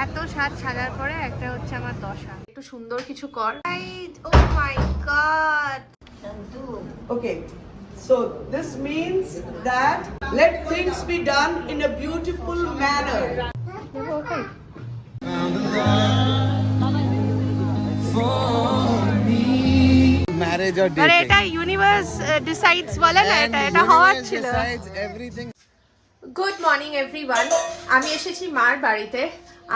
এত সাজ সাজার পরে একটা হচ্ছে আমার দশা। একটু সুন্দর কিছু কর। ও মাই god. Okay, so this means that let things be done in a beautiful manner. Marriage or আরে dating. এটা ইউনিভার্স ডিসাইডস বলে না, এটা হওয়ার ছিল। Everything. Good morning everyone. আমি এসেছি মার বাড়িতে।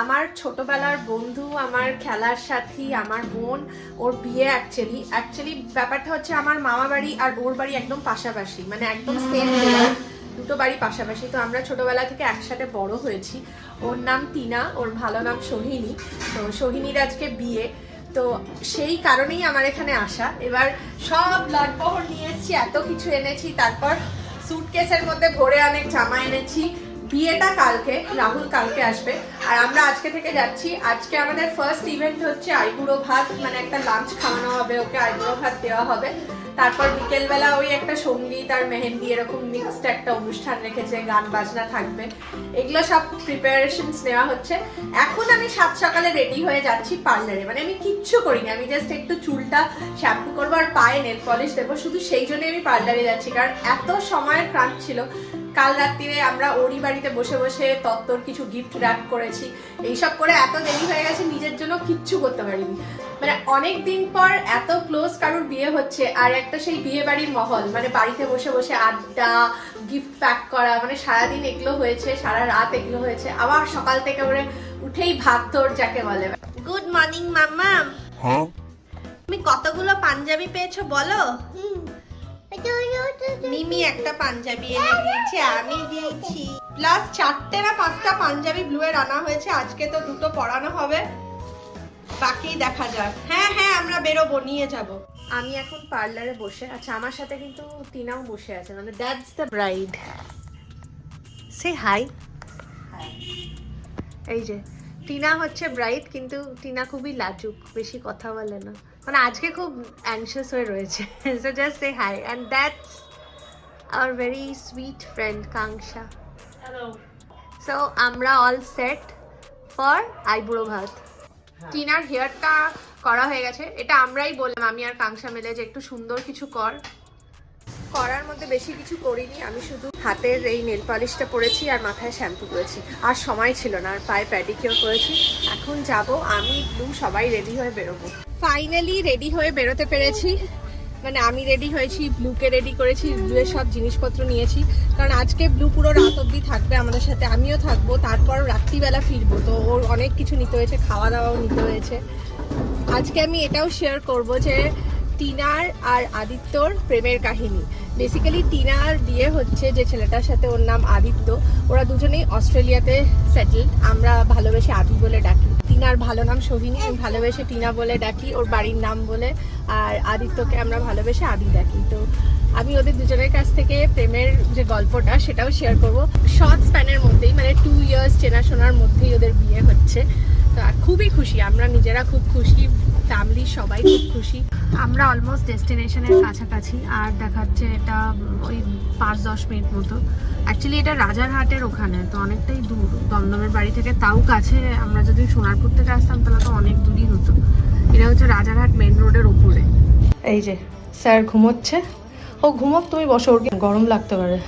আমার ছোটবেলার বন্ধু, আমার খেলার সাথী, আমার বোন, ওর বিয়ে। অ্যাকচুয়ালি ব্যাপারটা হচ্ছে আমার মামা বাড়ি আর ওর বাড়ি একদম পাশাপাশি, মানে একদম সেম দুটো বাড়ি পাশাপাশি। তো আমরা ছোটবেলা থেকে একসাথে বড় হয়েছি। ওর নাম টিনা, ওর ভালো নাম সোহিনী। তো সোহিনীর আজকে বিয়ে, তো সেই কারণেই আমার এখানে আসা। এবার সব লাটবহর নিয়ে এসেছি, এত কিছু এনেছি, তারপর সুটকেসের মধ্যে ভরে অনেক জামা এনেছি। বিয়েটা কালকে, রাহুল কালকে আসবে আর আমরা আজকে থেকে যাচ্ছি। আজকে আমাদের ফার্স্ট ইভেন্ট হচ্ছে আইবুড়ো ভাত, মানে একটা লাঞ্চ খাওয়ানো হবে ওকে, আইবুড়ো ভাত দেওয়া হবে। তারপর বিকেলবেলা ওই একটা সঙ্গীত আর মেহেন্দি এরকম মিক্সড একটা অনুষ্ঠান রেখেছে, গান বাজনা থাকবে। এগুলো সব প্রিপারেশনস নেওয়া হচ্ছে। এখন আমি সাত সকালে রেডি হয়ে যাচ্ছি পার্লারে, মানে আমি কিচ্ছু করিনি, আমি জাস্ট একটু চুলটা শ্যাম্পু করবো আর পায়ে নেল পলিশ দেবো, শুধু সেই জন্য আমি পার্লারে যাচ্ছি, কারণ এত সময়ের ক্রান্তি ছিল। কাল রাত্রিরে আমরা ওরই বাড়িতে বসে বসে তত্ত্বর কিছু গিফট র্যাপ করেছি, এইসব করে এত দেরি হয়ে গেছে, নিজের জন্য কিচ্ছু করতে পারিনি। মানে অনেক দিন পর এত ক্লোজ কারুর বিয়ে হচ্ছে, আর একটা সেই বিয়ে বাড়ির মহল, মানে বাড়িতে বসে বসে আড্ডা, গিফট প্যাক করা, মানে সারাদিন এগুলো হয়েছে, সারা রাত এগুলো হয়েছে, আবার সকাল থেকে ওরে উঠেই ভাগদৌড় যাকে বলে। গুড মর্নিং মাম্মা। তুমি কতগুলো পাঞ্জাবি পেয়েছো বলো? মিমি একটা পাঞ্জাবি এনে দিয়েছে, আমি দিয়েছি, প্লাস 4টে না 5টা পাঞ্জাবি ব্লু এর আনা হয়েছে। আজকে তো দুটো পরানো হবে, বাকি দেখা যাক। হ্যাঁ হ্যাঁ আমরা বেরোবো, নিয়ে যাব। আমি এখন পার্লারে বসে, আচ্ছা আমার সাথে কিন্তু টিনাও বসে আছে, মানে that's the bride. Say hi. এই যে টিনা হচ্ছে ব্রাইড, কিন্তু টিনা খুবই লাজুক, বেশি কথা বলে না, মানে আজকে খুব অ্যাংশিয়াস হয়ে রয়েছে। So just say hi, and that's our very sweet friend Kangsha. Hello. So আমরা all set for Aiburo Bhat. টিনার হেয়ারটা করা হয়ে গেছে, এটা আমরাই বললাম, আমি আর কাংশা মিলে, যে একটু সুন্দর কিছু করার মধ্যে বেশি কিছু করিনি। আমি শুধু হাতের এই নেল পলিশটা পরেছি আর মাথায় শ্যাম্পু করেছি, আর সময় ছিল না, আর পায়ে প্যাডিকিউর করেছি। এখন যাব আমি, ব্লু সবাই রেডি হয়ে বেরোবো। ফাইনালি রেডি হয়ে বেরোতে পেরেছি, মানে আমি রেডি হয়েছি, ব্লুকে রেডি করেছি, ব্লুয়ের সব জিনিসপত্র নিয়েছি, কারণ আজকে ব্লু পুরো রাত অবধি থাকবে আমাদের সাথে, আমিও থাকবো, তারপর রাত্রিবেলা ফিরবো, তো ওর অনেক কিছু নিতে হয়েছে, খাওয়া দাওয়াও নিতে হয়েছে। আজকে আমি এটাও শেয়ার করব যে টিনার আর আদিত্যর প্রেমের কাহিনী। বেসিক্যালি টিনার বিয়ে হচ্ছে যে ছেলেটার সাথে, ওর নাম আদিত্য, ওরা দুজনেই অস্ট্রেলিয়াতে সেটেলড। আমরা ভালোবেসে আদি বলে ডাকি। টিনার ভালো নাম সোহিনী, আমি ভালোবেসে টিনা বলে ডাকি ওর বাড়ির নাম বলে, আর আদিত্যকে আমরা ভালোবেসে আদি ডাকি। তো আমি ওদের দুজনের কাছ থেকে প্রেমের যে গল্পটা সেটাও শেয়ার করব, শর্ট স্প্যানের মধ্যেই, মানে 2 ইয়ার্স চেনাশোনার মধ্যেই ওদের বিয়ে হচ্ছে। তো খুবই খুশি, আমরা নিজেরা খুব খুশি, ফ্যামিলি সবাই খুব খুশি। আমরা অলমোস্ট ডেস্টিনেশনের কাছাকাছি, আর দেখাচ্ছে এটা ওই 5-10 মিনিট মতো। অ্যাকচুয়ালি এটা রাজারহাটের ওখানে, তো অনেকটাই দূর দমদমের বাড়ি থেকে, তাও কাছে। আমরা যদি সোনারপুর থেকে আসতাম তাহলে তো অনেক দূরই হতো। এটা হচ্ছে রাজারহাট মেন রোডের ওপরে। এই যে স্যার ঘুমোচ্ছে, ও ঘুমোক, তুমি বসো, ওর গরম লাগতে পারে।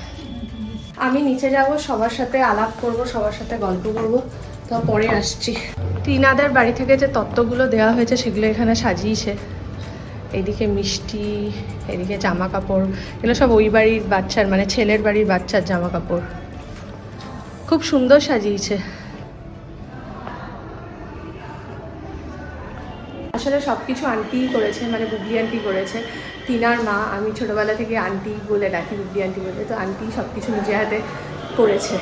আমি নিচে যাব, সবার সাথে আলাপ করব, সবার সাথে গল্প করব, তো পরে আসছি। টিনাদের বাড়ি থেকে যে তত্ত্বগুলো দেওয়া হয়েছে সেগুলো এখানে সাজিয়েছে, এদিকে মিষ্টি, এদিকে জামা কাপড়, এগুলো সব ওই বাড়ির বাচ্চার, মানে ছেলের বাড়ির বাচ্চার জামা কাপড়, খুব সুন্দর সাজিয়েছে। আসলে সব কিছু আন্টিই করেছে, মানে বুবলি আন্টি করেছে, টিনার মা। আমি ছোটোবেলা থেকে আন্টি বলে ডাকি, বুবলি আন্টি বলে, তো আন্টি সব কিছু নিজে হাতে করেছে।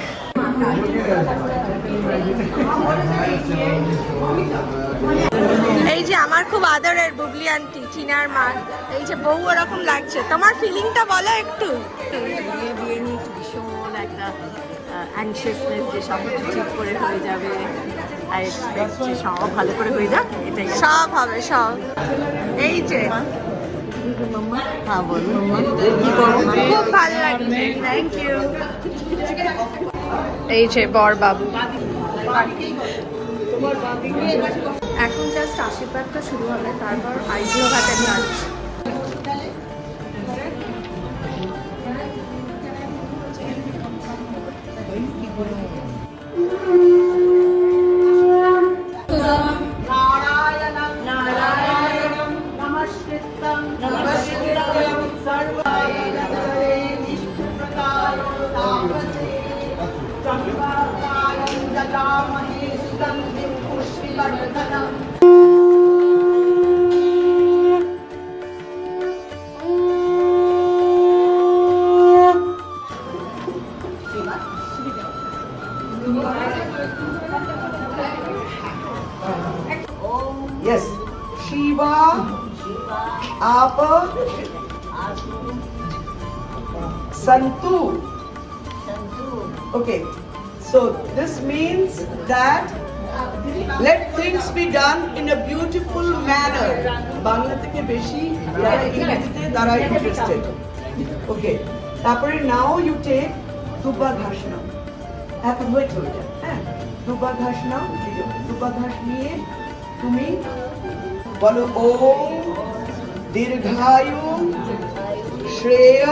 এই যে আমার খুব আদরের বুবলি আন্টি, টিনার মা। এই যে বউ ওরকম লাগছে, তোমার ফিলিংটা বলো একটু। বিয়ে নিয়ে ভীষণ একটা অ্যাংশিয়াসনেস, যে সব কিছু ঠিক করে হয়ে যাবে, আর যে সব ভালো করে হয়ে যাক, এটাই সব হবে সব। এই যে হ্যাঁ বলুন, কি করবো, খুব ভালো লাগছে, থ্যাংক ইউ। এই যে বর বাবু, এখন জাস্ট আশীর্বাদটা শুরু হবে, তারপর আইডিও ঘাটের lunch. Yes. Shiva. Apa. Santu. Okay. So this means that let things be done in a beautiful manner. Bangla থেকে বেশি যারা ইংরেজিতে তারা ইন্টারেস্টেড। ওকে, তারপরে নাও ইউ টেক দুব্বা ঘাস নাও। এখন ওয়েট হয়ে যায়, হ্যাঁ, দুব্বা ঘাস নাও। দুব্বা ঘাস নিয়ে তুমি বলো ওম দীর্ঘায়ু শ্রেয়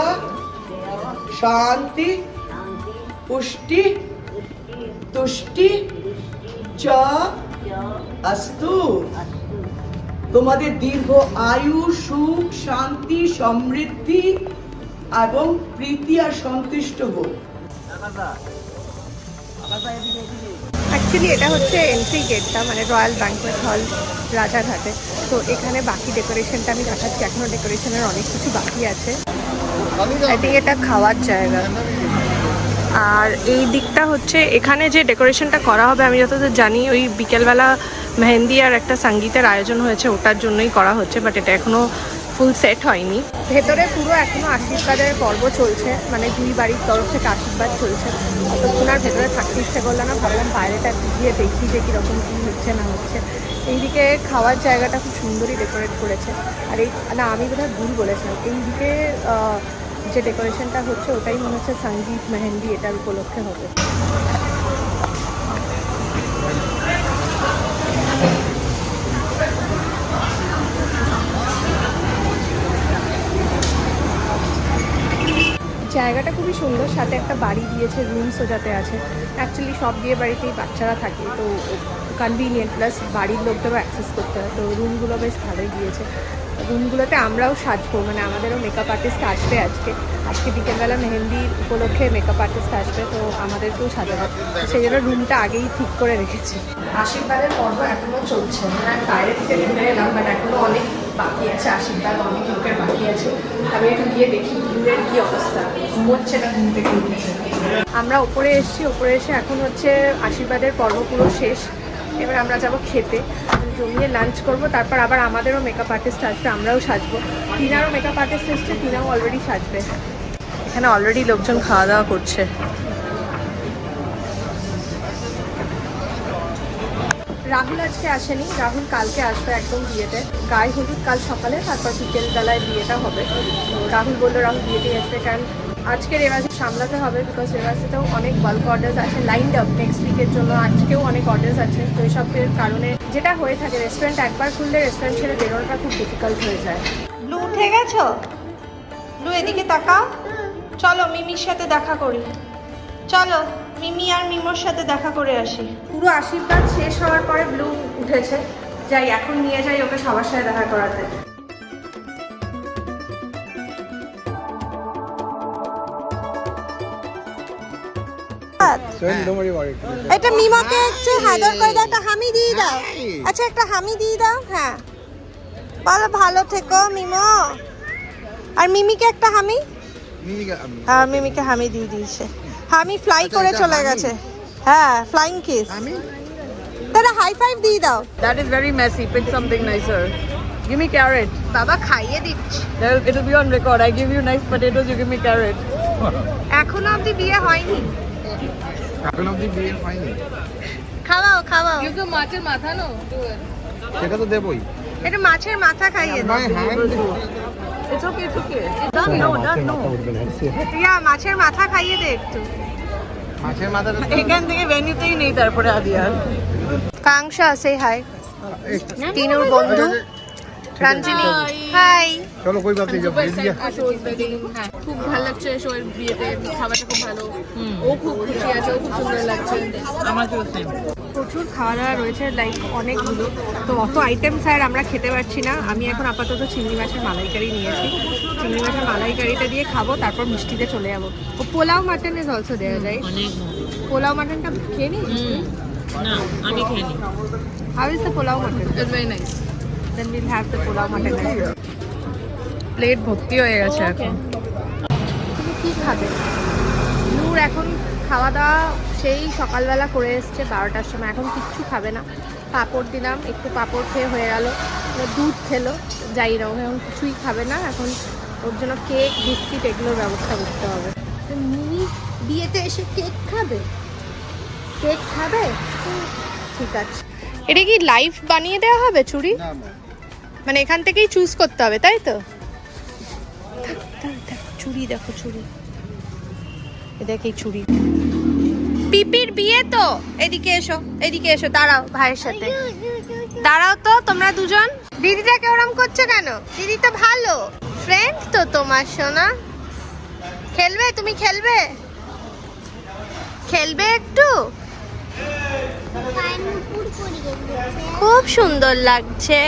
শান্তি পুষ্টি তুষ্টি চ অস্তু। তোমাদের দীর্ঘ আয়ু, সুখ, শান্তি, সমৃদ্ধি এবং প্রীতি আর সন্তুষ্ট হোক। অ্যাকচুয়ালি এটা হচ্ছে এন্ট্রি গেটটা, মানে রয়্যাল ব্যাংকোয়েট হল রাজারহাটে। তো এখানে বাকি ডেকোরেশনটা আমি দেখাচ্ছি, এখনও ডেকোরেশনের অনেক কিছু বাকি আছে। আই থিঙ্ক এটা খাওয়ার জায়গা। আর এই দিকটা হচ্ছে এখানে যে ডেকোরেশনটা করা হবে, আমি যতদূর জানি ওই বিকেলবেলা মেহেন্দি আর একটা সঙ্গীতের আয়োজন হয়েছে, ওটার জন্যই করা হচ্ছে, বাট এটা এখনও ফুল সেট হয়নি। ভেতরে পুরো এখনও আশীর্বাদের পর্ব চলছে, মানে দুই বাড়ির তরফ থেকে আশীর্বাদ চলছে। ততক্ষণ আর ভেতরে থাকতে ইচ্ছে করলো না, ভাবলাম বাইরেটা গিয়ে দেখি যে কীরকম কী হচ্ছে না হচ্ছে। এইদিকে খাওয়ার জায়গাটা খুব সুন্দরই ডেকোরেট করেছে। আর এই না, আমি বোধহয় ভুল বলেছিলাম, এইদিকে যে ডেকোরেশনটা হচ্ছে ওটাই মনে হচ্ছে সঙ্গীত মেহেন্দি এটার উপলক্ষে হবে। জায়গাটা খুবই সুন্দর, সাথে একটা বাড়ি দিয়েছে, রুমসও যাতে আছে। অ্যাকচুয়ালি সব বিয়ে বাড়িতেই বাচ্চারা থাকে, তো কনভিনিয়েন্ট, প্লাস বাড়ির লোকদেরও অ্যাক্সেস করতে হয়, তো রুমগুলো বেশ ভালোই দিয়েছে। রুমগুলোতে আমরাও সাজবো, মানে আমাদেরও মেকআপ আর্টিস্ট আসবে আজকে বিকেলবেলা মেহেন্দির উপলক্ষে মেকআপ আর্টিস্ট আসবে, তো আমাদেরকেও সাজাবে, সেই জন্য রুমটা আগেই ঠিক করে রেখেছি। আশীর্বাদের পর্ব এখনও চলছে, মানে বাইরে থেকে ঘুরে এলাম, বাট এখনও অনেক বাকি আছে, আশীর্বাদ অনেক লোকের বাকি আছে। আমি একটু গিয়ে দেখি ঘুরের কী অবস্থা, ঘুমোচ্ছে না ঘুম থেকে উঠেছে। আমরা ওপরে এসেছি, ওপরে এসে এখন হচ্ছে আশীর্বাদের পর্ব পুরো শেষ। এবার আমরা যাব খেতে, জমিয়ে লাঞ্চ করব, তারপর আবার আমাদেরও মেকআপ আর্টিস্ট আসবে, আমরাও সাজবো। টিনারও মেকআপ আর্টিস্ট এসছে, টিনাও অলরেডি সাজবে। এখানে অলরেডি লোকজন খাওয়া দাওয়া করছে। রাহুল আজকে আসেনি, রাহুল কালকে আসবে একদম বিয়েতে। গায়ে হলুদ কাল সকালে, তারপর বিকেলবেলায় বিয়েটা হবে। তো রাহুল বললো রাহুল বিয়েতেই আসবে, কারণ আজকের রেওয়াজে সামলাতে হবে, বিকজ রেওয়াজেতেও অনেক বাল্ক অর্ডার্স আছে লাইনড আপ নেক্সট উইকের জন্য। আজকেও অনেক অর্ডার্স আছে, তো এইসবের কারণে যেটা হয়ে থাকে, রেস্টুরেন্ট একবার খুললে রেস্টুরেন্ট ছেড়ে বেরোনোটা খুব ডিফিকাল্ট হয়ে যায়। ব্লু উঠে গেছো? ব্লু এদিকে তাকাও, চলো মিমির সাথে দেখা করি, চলো মিমি আর মিমোর সাথে দেখা করে আসি। পুরো আশীর্বাদ শেষ হওয়ার পরে ব্লু উঠেছে, যাই এখন নিয়ে যাই ওকে সবার সাথে দেখা করাতে। এটা মিমাকে একটু হায়দার করে দাও, একটা হামি দিয়ে দাও। আচ্ছা একটা হামি দিয়ে দাও। হ্যাঁ বলো ভালো থেকো মিমো। আর মিমিকে একটা হামি। মিমিকে হামি দিয়ে দিয়েছে, হামি ফ্লাই করে চলে গেছে। হ্যাঁ ফ্লাইং কিস। তাহলে হাই ফাইভ দিয়ে দাও। That is very messy. Pick something nicer. Give me carrot. বাবা খাইয়ে দিচ্ছি। It will be on record. I give you nice potatoes, you give me carrot. এখনো অব্দি বিয়ে হয়নি, এখন অবধি বিয়ে হয়নি, খাওয়াও খাওয়াও। Give the মাছের মাথা no. Do it. সেটা তো দেবই। এটা মাছের মাথা খাইয়ে দাও। It's okay, it's okay. Done, no, done, no. প্রিয়া মাছের মাথা খাইয়ে দে একটু। মাছের মাথাটা এখান থেকে ভেন্যুতেই নেই তারপরে আদিয়ার। কাংসা সে হাই তিনুর বন্ধু রঞ্জিনী হাই চলো कोई बात नहीं जब भेज दिया হ্যাঁ খুব ভালো লাগছে শোয়ের বিয়েতে, খাবারটা খুব ভালো, ও খুব খুশি আছে, ও খুব সুন্দর লাগছে। আমাকেও সেম। প্রচুর খাওয়া দাওয়া রয়েছে, লাইক অনেকগুলো, তো অত আইটেম স্যার আমরা খেতে পারছি না। আমি এখন আপাতত চিংড়ি মাছের মালাইকারি নিয়েছি, চিংড়ি মাছের মালাইকারিটা দিয়ে খাবো, তারপর মিষ্টিতে চলে যাবো। ও পোলাও মাটন ইজ অলসো দেওয়া যায়, পোলাও মাটনটা খেয়ে নি? না আমি খেয়ে নি। How is the pulao mutton? It's very nice. Then will have the pulao mutton. Plate ভর্তি হয়ে গেছে এখন। তুমি কি খাবে? নূর এখন খাওয়া দাওয়া সেই সকালবেলা করে এসছে 12টার সময়, এখন কিচ্ছু খাবে না। পাঁপড় দিলাম, একটু পাঁপড় খেয়ে হয়ে গেল, দুধ খেলো, যাই না, ও এখন কিছুই খাবে না। এখন ওর জন্য কেক বিস্কিট এগুলোর ব্যবস্থা করতে হবে। মিনি বিয়েতে এসে কেক খাবে? কেক খাবে? ঠিক আছে। এটা কি লাইভ বানিয়ে দেওয়া হবে চুড়ি? না না মানে এখান থেকেই চুজ করতে হবে তাই তো? চুড়ি দেখো, চুড়ি দেখ, এই চুড়ি। পিপির বিয়ে তো, এদিকে এসো, এদিকে এসো, দাঁড়াও ভাইয়ের সাথে দাঁড়াও তো তোমরা দুজন। দিদিটাকে ওরম করছো কেন? দিদি তো ভালো ফ্রেন্ড তো তোমার, সোনা। খেলবে? তুমি খেলবে? খেলবে একটু? খুব সুন্দর লাগছে।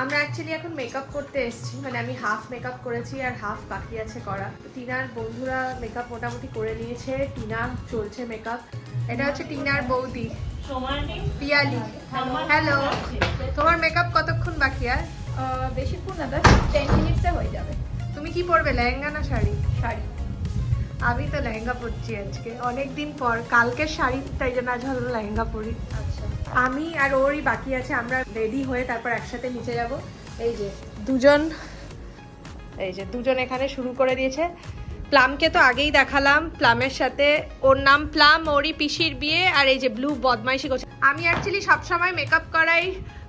আমরা অ্যাকচুয়ালি এখন মেকআপ করতে এসেছি, মানে আমি হাফ মেকআপ করেছি আর হাফ বাকি আছে করা। টিনার বন্ধুরা মেকআপ মোটামুটি করে নিয়েছে, টিনা চলছে মেকআপ। এটা হচ্ছে টিনার বৌদি পিয়ালি। হ্যালো, তোমার মেকআপ কতক্ষণ বাকি? আর বেশিক্ষণ না, 10 মিনিটসে হয়ে যাবে। তুমি কি পরবে, লেহেঙ্গা না শাড়ি? শাড়ি। আমি তো লেহেঙ্গা পরছি আজকে, অনেকদিন পর। কালকের শাড়ি, তাই জন্য আজ ভাবলাম লেহেঙ্গা পরি। আচ্ছা, আমি আর ওরই বাকি আছে, আমরা রেডি হয়ে তারপর একসাথে নিচে যাব। এই যে দুজন, এই যে দুজন এখানে শুরু করে দিয়েছে। প্লামকে তো আগেই দেখালাম, প্লামের সাথে, ওর নাম প্লাম, ওরই পিসির বিয়ে। আর এই যে ব্লু বদমাইশি করছে। আমি অ্যাকচুয়ালি সবসময় মেকআপ করাই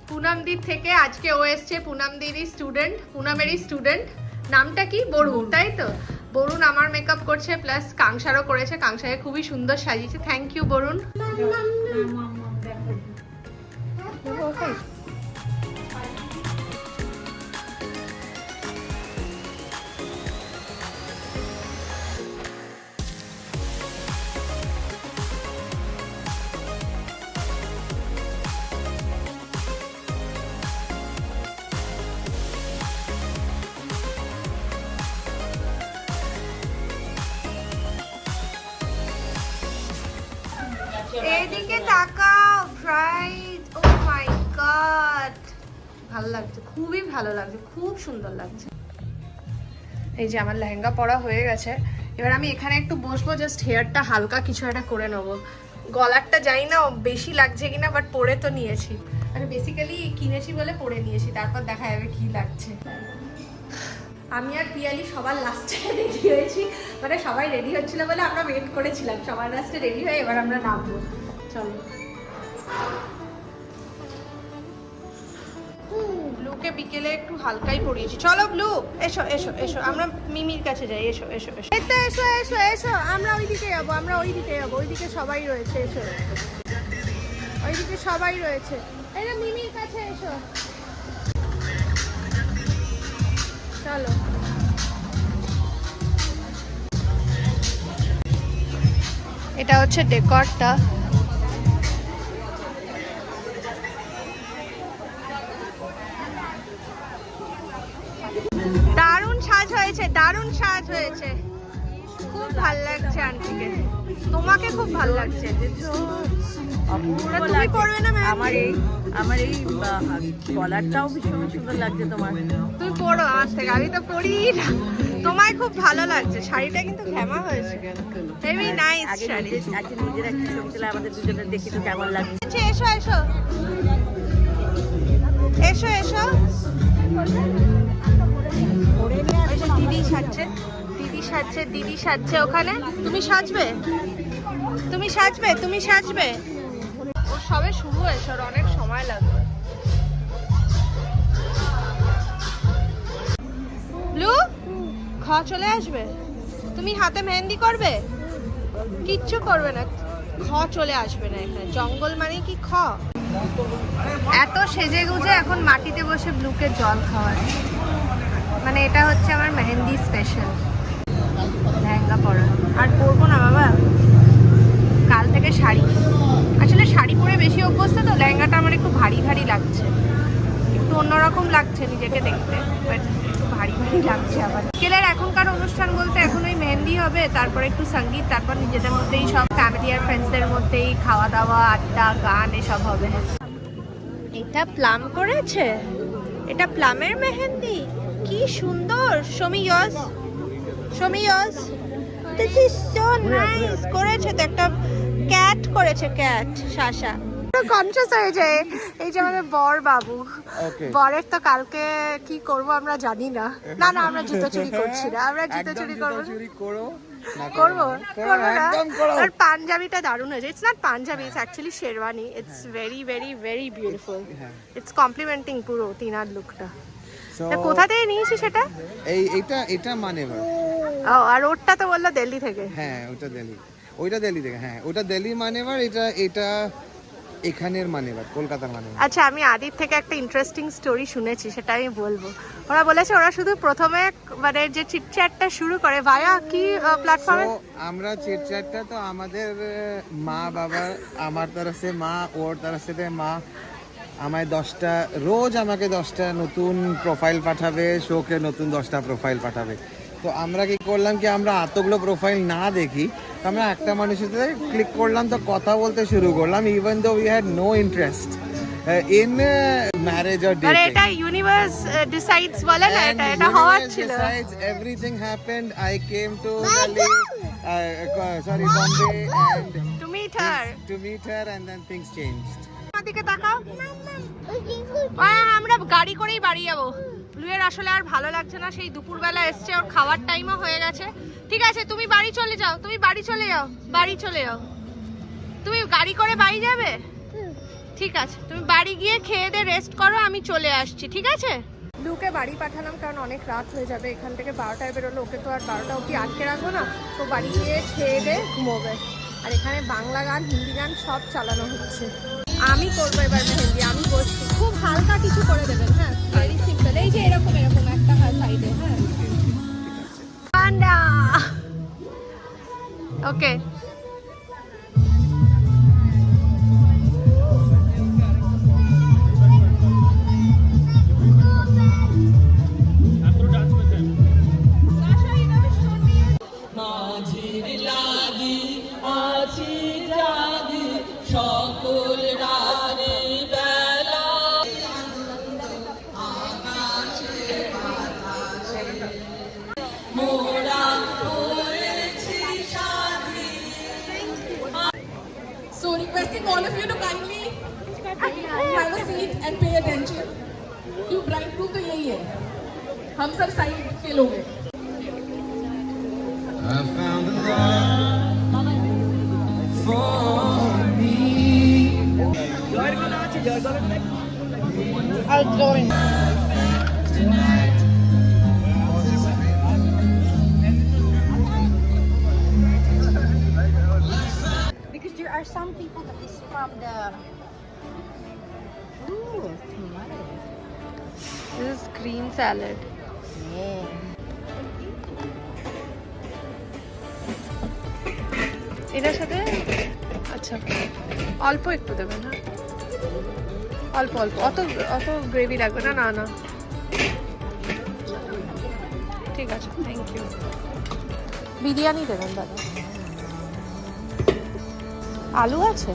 পুনমদির থেকে, আজকে ও এসছে পুনমদিরই স্টুডেন্ট, পুনমেরই স্টুডেন্ট। নামটা কি? বরুণ, তাই তো? বরুণ আমার মেকআপ করছে, প্লাস কাংসারও করেছে। কাংসাকে খুবই সুন্দর সাজিয়েছে, থ্যাংক ইউ বরুণ। এদিকে তাকাও, ব্রাইট। ও মাই গড, ভালো লাগছে, খুবই ভালো লাগছে, খুব সুন্দর লাগছে। এই যে আমার লেহেঙ্গা পরা হয়ে গেছে, এবার আমি এখানে একটু বসবো, জাস্ট হেয়ারটা হালকা কিছু একটা করে নেবো। গলারটা জানি না বেশি লাগছে কিনা, বাট পরে তো নিয়েছি, মানে বেসিক্যালি কিনেছি বলে পরে নিয়েছি, তারপর দেখা যাবে কি লাগছে। আমি আর পিয়ালি সবার লাস্টে রেডি হয়েছি, মানে সবাই রেডি হচ্ছিল বলে আমরা ওয়েট করেছিলাম, সবার লাস্টে রেডি হয়ে এবার আমরা নামবো। চলো। ব্লুকে বিকেলে একটু হালকাই পরিয়েছি। চলো ব্লু, এসো এসো এসো, আমরা মিমির কাছে যাই। এসো এসো এসো, এসো এসো এসো এসো, আমরা ওইদিকে যাবো, আমরা ওইদিকে যাবো, ওইদিকে সবাই রয়েছে। এসো, ওইদিকে সবাই রয়েছে, এই যে মিমির কাছে এসো। চলো। এটা হচ্ছে ডেকরটা। দারুণ সাজ হয়েছে, দারুণ সাজ হয়েছে, খুব ভাল লাগছে আন্টিকে। তোমাকে খুব ভাল লাগছে। তুমি পড়বে না ম্যাম? আমার এই কলারটাও ভীষণ সুন্দর লাগছে তোমার। তুমি পড়ো আমার থেকে, আমি তো পড়ি না। তোমায় খুব ভালো লাগছে, শাড়িটা কিন্তু ঘ্যামা হয়েছে, হেভি নাইস শাড়ি। আজকে নিজের একটা ছবি তুলে আমাদের দুজনের দেখি তো কেমন লাগছে। এসো এসো এসো এসো। দিদি সাজছে, দিদি সাজছে, দিদি সাজছে ওখানে। তুমি সাজবে, তুমি সাজবে, তুমি সাজবে। ওর সবে শুরু হয়েছে, ওর অনেক সময় লাগবে। ব্লু চলে আসবে। তুমি হাতে মেহেন্দি করবে? কিচ্ছু করবে না, খ চলে আসবে না এখানে। জঙ্গল মানে কি খ? এত সেজে গুজে এখন মাটিতে বসে ব্লুকে জল খাওয়ার, মানে এটা হচ্ছে আমার মেহেন্দি স্পেশাল। লেহেঙ্গা পরা আর পরবো না বাবা, কাল থেকে শাড়ি। আসলে শাড়ি পরে বেশি অভ্যস্ত তো, লেহেঙ্গাটা আমার একটু ভারী ভারী লাগছে, একটু অন্যরকম লাগছে নিজেকে দেখতে, বাট একটু ভারী ভারী লাগছে আবার। বিকেলের এখনকার অনুষ্ঠান বলতে এখন ওই মেহেন্দি হবে, তারপরে একটু সঙ্গীত, তারপর নিজেদের মধ্যেই সব ফ্যামিলি আর ফ্রেন্ডসদের মধ্যেই খাওয়া দাওয়া, আড্ডা, গান এসব হবে। এটা প্লাম করেছে, এটা প্লামের মেহেন্দি, কি সুন্দর। শমি ইয়স, শমি ইয়স, দিস ইজ সো নাইস। করেছে তো একটা ক্যাট করেছে, ক্যাট শাসা। কনসিয়াস হয়ে যায় এই যে আমাদের বর বাবু, বরের তো কালকে কি করব আমরা জানি না। না না আমরা জুতো চুরি করছি না, আমরা জুতো চুরি করবো করবো না। আর পাঞ্জাবিটা দারুণ হয়েছে। It's not Punjabi, it's actually sherwani. It's very very very beautiful. It's complimenting পুরো তিনার লুকটা। কোথা থেকে নিয়েছি সেটা? এটা মানেভার। ও, আর ওরটা তো বললো দিল্লি থেকে। হ্যাঁ ওটা দিল্লি, ওইটা দিল্লি থেকে। হ্যাঁ ওটা দিল্লি মানেভার, এটা এখানের মানেভার, কলকাতার মানেভার। আচ্ছা, আমি আদির থেকে একটা ইন্টারেস্টিং স্টোরি শুনেছি, সেটা আমি বলবো। ওরা বলেছে ওরা শুধু প্রথমে মানে যে চিটচ্যাটটা শুরু করে ভায়া কি প্ল্যাটফর্মে, আমরা চিটচ্যাটটা তো আমাদের মা বাবা, আমার তরফ থেকে মা, ওর তরফ থেকে মা আমায় আমাকে 10টা নতুন প্রোফাইল পাঠাবে, শোকে নতুন 10টা প্রোফাইল পাঠাবে। তো আমরা কি করলাম কি, আমরা এতগুলো প্রোফাইল না দেখি, তো আমরা একটা মানুষের সাথে ক্লিক করলাম, তো কথা বলতে শুরু করলাম, even though we had no interest in marriage or dating. আরে এটা ইউনিভার্স ডিসাইডস বলে না, এটা হওয়ার ছিল। Everything happened. I came to Delhi, Bombay, and to meet her and then things changed. দিকে তাকাও, আমরা গাড়ি করেই বাড়ি যাবো। ব্লুয়ের আসলে আর ভালো লাগছে না, সেই দুপুরবেলা এসছে, ওর খাওয়ার টাইমও হয়ে গেছে। ঠিক আছে তুমি বাড়ি চলে যাও, তুমি বাড়ি চলে যাও। তুমি গাড়ি করে বাড়ি যাবে? ঠিক আছে, তুমি বাড়ি গিয়ে খেয়ে দিয়ে রেস্ট করো, আমি চলে আসছি, ঠিক আছে? ব্লুকে বাড়ি পাঠালাম কারণ অনেক রাত হয়ে যাবে, এখান থেকে 12টায় বেরোলো, ওকে তো আর 12টা অবধি আটকে রাখবো না। তো বাড়ি গিয়ে খেয়ে দিয়ে ঘুমোবে। আর এখানে বাংলা গান, হিন্দি গান সব চালানো হচ্ছে। আমি করবো এবার মেহেন্দি, আমি বসছি। খুব হালকা কিছু করে দেবেন, হ্যাঁ, ভেরি সিম্পল। এই যে এরকম একটা সাইডে, হ্যাঁ। ওকে, So requesting all of you to kindly have a seat and pay attention. You bridegroom तो यही है, हम सब साइड के लोग हैं। I found the love for me. I'll join. Tonight. Because there are some people that is from the. Ooh, tomato. This is green salad. Yeah. এটার সাথে আচ্ছা অল্প একটু দেবেন, হ্যাঁ, অল্প অত গ্রেভি লাগবে না। না না ঠিক আছে, থ্যাংক ইউ। বিরিয়ানি দেবেন দাদা। আলু আছে?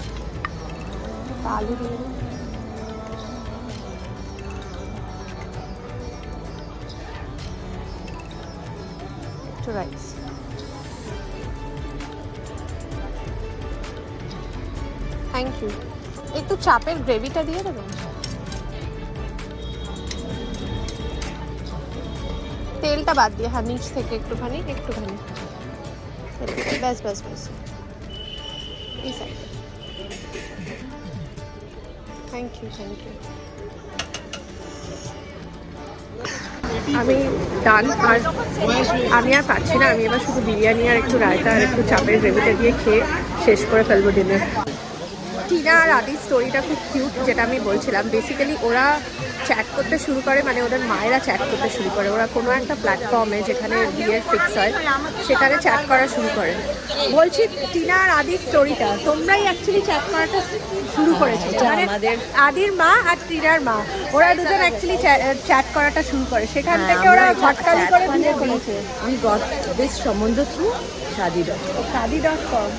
আলু দিয়ে দিন। একটু রাইস। Thank you. একটু চাপের গ্রেভিটা দিয়ে দেবেন। তেলটা বাদ দিয়ে, হ্যাঁ, নিচ থেকে একটুখানি। ব্যাস এই সাইড। Thank you. আমি ডান, আর আমি আর পাচ্ছি না, আমি এবার শুধু বিরিয়ানি আর একটু রায়তা আর একটু চাপের গ্রেভিটা দিয়ে খেয়ে শেষ করে ফেলবো ডিনার। টিনা আর আদির স্টোরিটা খুব কিউট, যেটা আমি বলছিলাম। বেসিক্যালি ওরা চ্যাট করতে শুরু করে, মানে ওদের মায়েরা চ্যাট করতে শুরু করে। ওরা কোনো একটা প্ল্যাটফর্মে যেখানে বিয়ের ফিক্স হয় সেখানে চ্যাট করা শুরু করে। বলছি টিনা আর আদির স্টোরিটা তোমরাই অ্যাকচুয়ালি চ্যাট করাটা শুরু করেছো, মানে আদির মা আর টিনার মা, ওরা দুজন অ্যাকচুয়ালি চ্যাট করাটা শুরু করে। সেখান থেকে ওরা ঘটকালি করে বিয়ে করেছে। We got this সম্বন্ধ through shadi.com. শাদি.com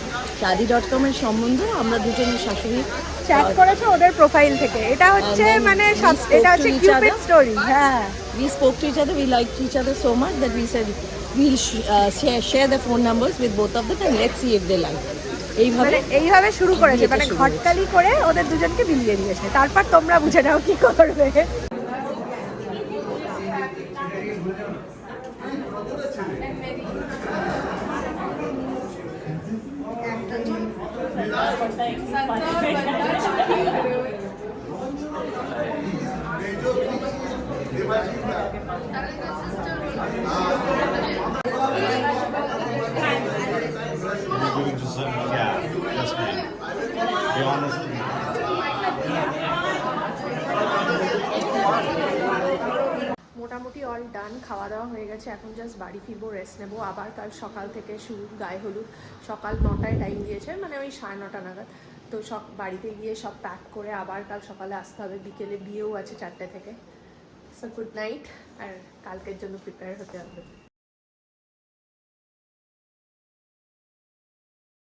shadi.com এর সম্বন্ধ আমরা দুজনের শাশুড়ি চ্যাট করেছে ওদের প্রোফাইল থেকে। এটা হচ্ছে মানে এটা হচ্ছে কিউপিড স্টোরি। হ্যাঁ, we spoke to each other, we liked each other so much that we said we'll share the phone numbers with both of them and let's see if they like. এইভাবে শুরু করেছে, মানে ঘটকালি করে ওদের দুজনকে বিলিয়ে দিয়েছে। তারপর তোমরা বুঝে নাও কি করবে। মোটামুটি অল ডান, খাওয়া দাওয়া হয়ে গেছে। এখন জাস্ট বাড়ি ফিরবো, রেস্ট নেবো। আবার কাল সকাল থেকে শুরু গায়ে হলুদ। সকাল 9টায় টাইম দিয়েছে, মানে ওই 9:30 নাগাদ। তো সব বাড়িতে গিয়ে সব প্যাক করে আবার কাল সকালে আসতে হবে। বিকেলে বিয়েও আছে 4টে থেকে। সো গুড নাইট, আর কালকের জন্য প্রিপেয়ার হতে হবে।